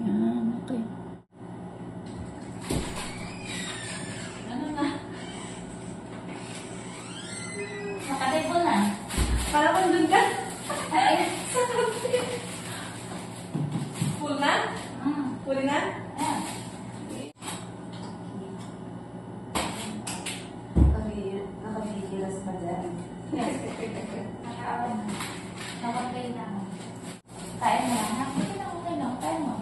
Yan, okay. Ano na? Nakalipo na. Para kung dun ka. Ay, Full na? Full na? ayan. Nakabigilas pa dyan. Nakaawan na. Nakapay na. Kain mo lang. Okay lang. Kain mo.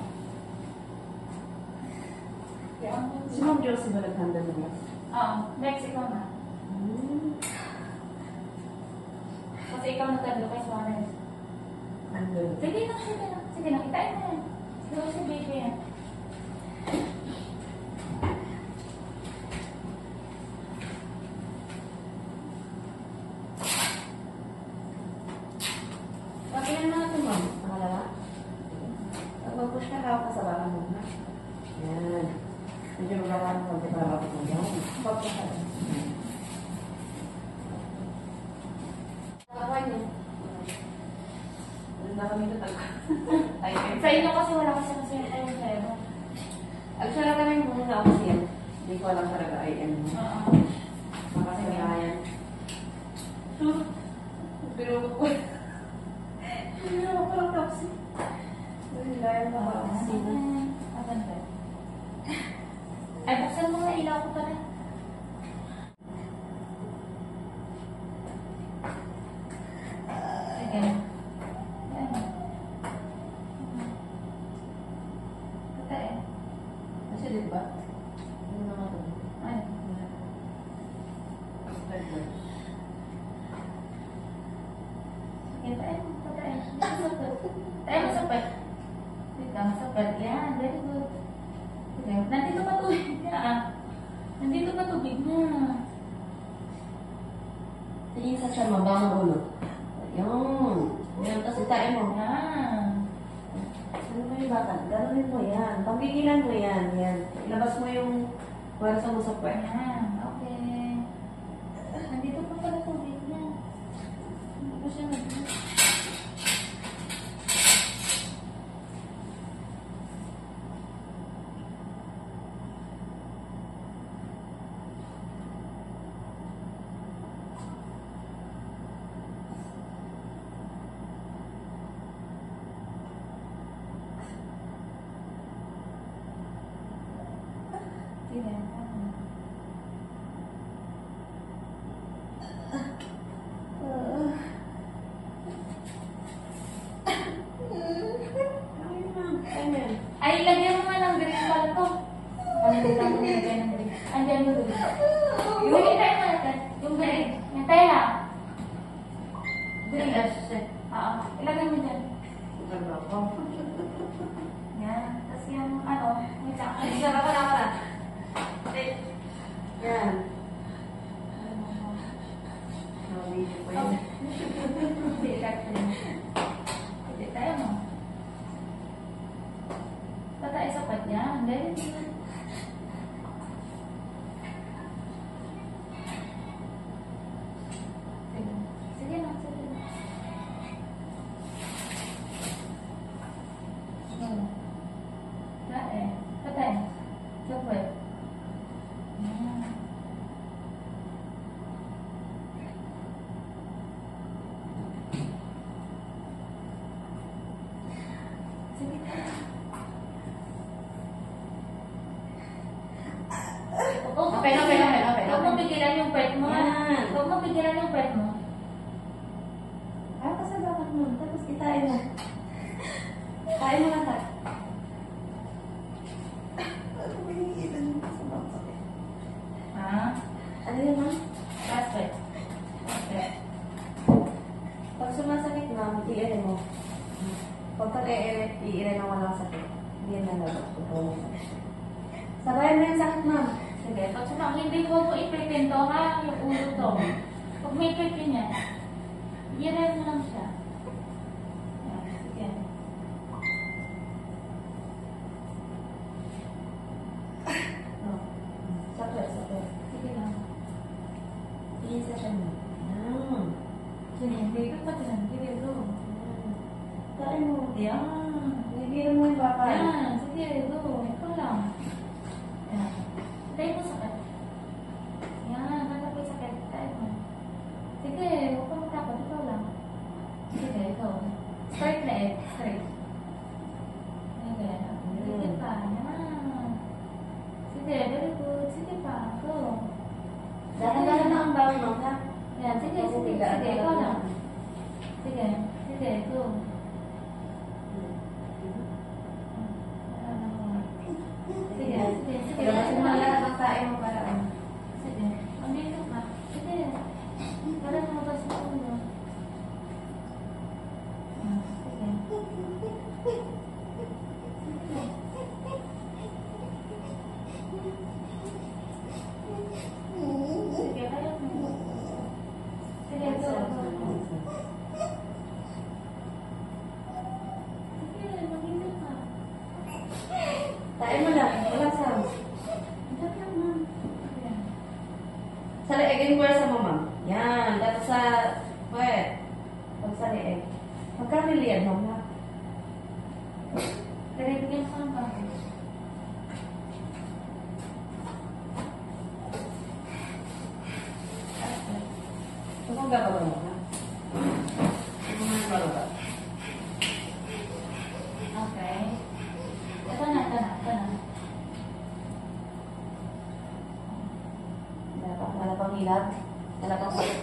Si Ma'am Josie ba naghanda na yan? Oo, Mexico na. Kasi ikaw nagtalo kay Suarez. Andun. Sige na. Itain mo yan. Siguro si baby yan. Pakilan natin, Ma'am. Pangalawa? Pag-push na kao kasabahan mo na. Yan. Medyo magawa mo konti para mapag mo yan. Pag-push na. Kaway niya. Wala na kami natag. Sa inyo kasi wala kasi ayun sa'yo. Actually, kami muna ako siya. Hindi ko alam talaga ay ano. Oo. Makasagayan. Pero ko. Hindi ako parang taxi. Hindi lang makakasi. Asan ba? Ay, buksan mo nga ilaw ko pala. Sige. Ayan. Patay. Kasi di ba? Ano na nga ito? Ay. Sige, patay. Tayo mo sapat. Dito, sapat. Yan, very good. Sige, nandito pa tubig na. Nandito pa tubig na. Tingin sa siya mabang ulo. Ayun. Yan, tapos itain mo. Yan. Ano ba yung bata? Ganunin mo yan. Pagkikilan mo yan. Yan. Ilabas mo yung para sa mo sa puwet. Ayan, okay. Nandito pa pala tubig na. Hindi ko siya nandito. Sige. Amen. Ay, lagyan mo nga ng green pala to. Ano lang mo nilagay ng green? Andiyan mo green. Yung hintay mo natin. Yung green. Hintay lang. Green. Oo. Ilagay mo dyan. Yan. Tapos yung ano. Wait lang. Ay, sarap ka na. Yan. Nabili ko yan. Hindi, kasi. Hindi tayo mo. Tatay sapat yan. Very good. Sige. Sige lang, sige lang. Tae. Tatay. Sapat. Yan. Sige tayo. Okay. Huwag mo pigilan yung pet mo. Yan. Huwag mo pigilan yung pet mo. Ah, kasabakan mo. Tapos itain mo. Kain mo lahat. Ano ba yung ilan yung kasabang sakit? Ha? Ano yun, ma'am? Last pet. Last pet. Pag sumasakit, ma'am, i-ere mo. Pag i-ere na walang sakit, hindi yan nalabas. Sabayan mo yung sakit, ma'am. Sige, pag hindi mo ipipin to ha, yung ulo to. Pag may ipipin yan, i-rem mo lang siya. Yan, sige. Oh. Sakit. Sige lang. Tingin sa siya mo. Yan. Sige, hindi ka pa dyan. Sige, go. Kain mo. Yan. Bibigyan mo yung bakal. Yan, sige inverse mo, ma'am. Yan. Dapat sa, wait. Pag sa leeg. Magkano liyan mo, ma'am? Bigyan ko ng bagay. Ito kung gagawin mo, ha? Ito mga marunod. Okay. Ito na. Wala pang hilap. Wala pang sakit.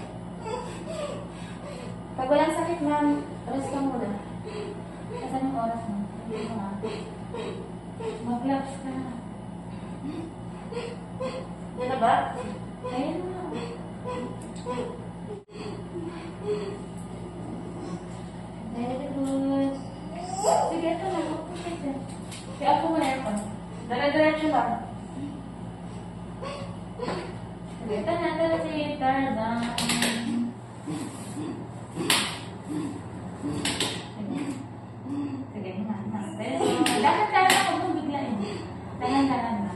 Pag walang sakit, ma'am, rest ka muna. Asan yung oras mo? Hindi mo nga. Mag-gloves ka na. Yan na ba? Ayun na. Very good. Sige, ito na. Kaya ako muna aircon. Dire-diretso lang. Sige, ito na. Ito si Tarzan. Sige, hinga. Dahan-dahan ako kung biglain. Dahan-dahan na.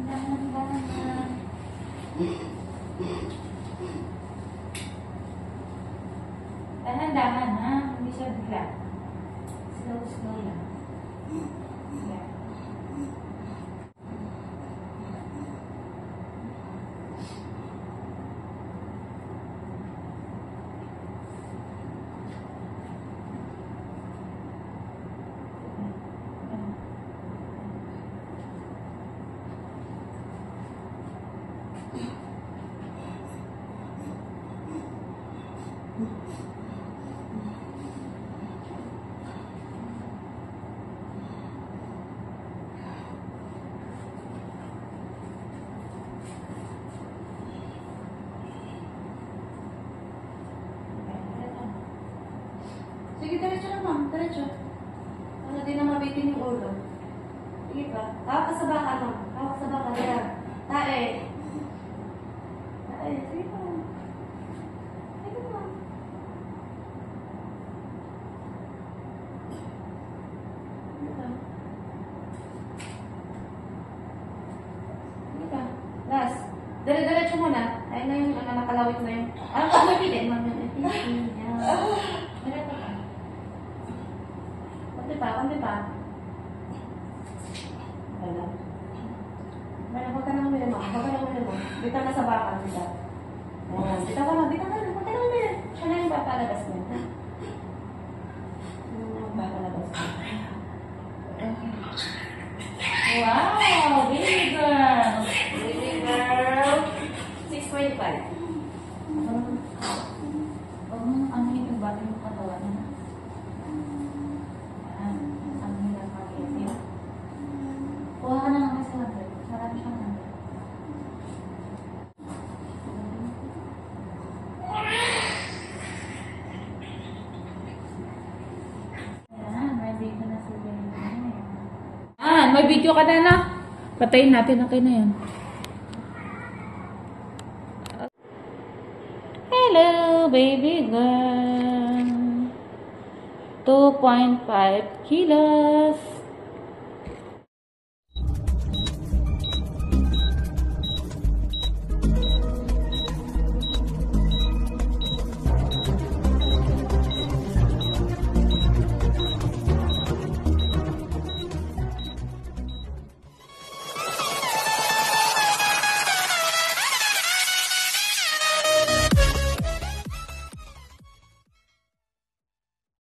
Dahan-dahan na. Dahan-dahan ha. Hindi siya bigla. Slow lang. Yeah. Sige, diretso lang, ma'am. Diretso. Para di na mabitin yung ulo. Sige pa. Hawak ka sa baka, ma'am. Hawak sa baka. Yan. Tae. Tae. Sige pa. Sige pa. Sige pa. Sige pa. Last. Diretso muna. Ayun na yung nakalawit na yung... Pag may pili, ma'am. Yan. Diretso pa. Konti pa. Wala. Huwag ka nang uminom. Bitaw na sa bakal, bitaw. Ayan. Bitaw ka na. Huwag ka nang uminom. Siya na yung papalabas niya. Siya na yung papalabas niya. Wow! Baby girl! Baby girl. 6.5. Huwag mo ano yung bago yung katawan na. Ang hirap mag-iisip. Kuha ka na lang kasi mag-iisip. Marami siyang number. Ayan, may video na si Baby. May video ka na. Patayin natin. Okay na yan. Hello, baby girl. 2.5 kilos.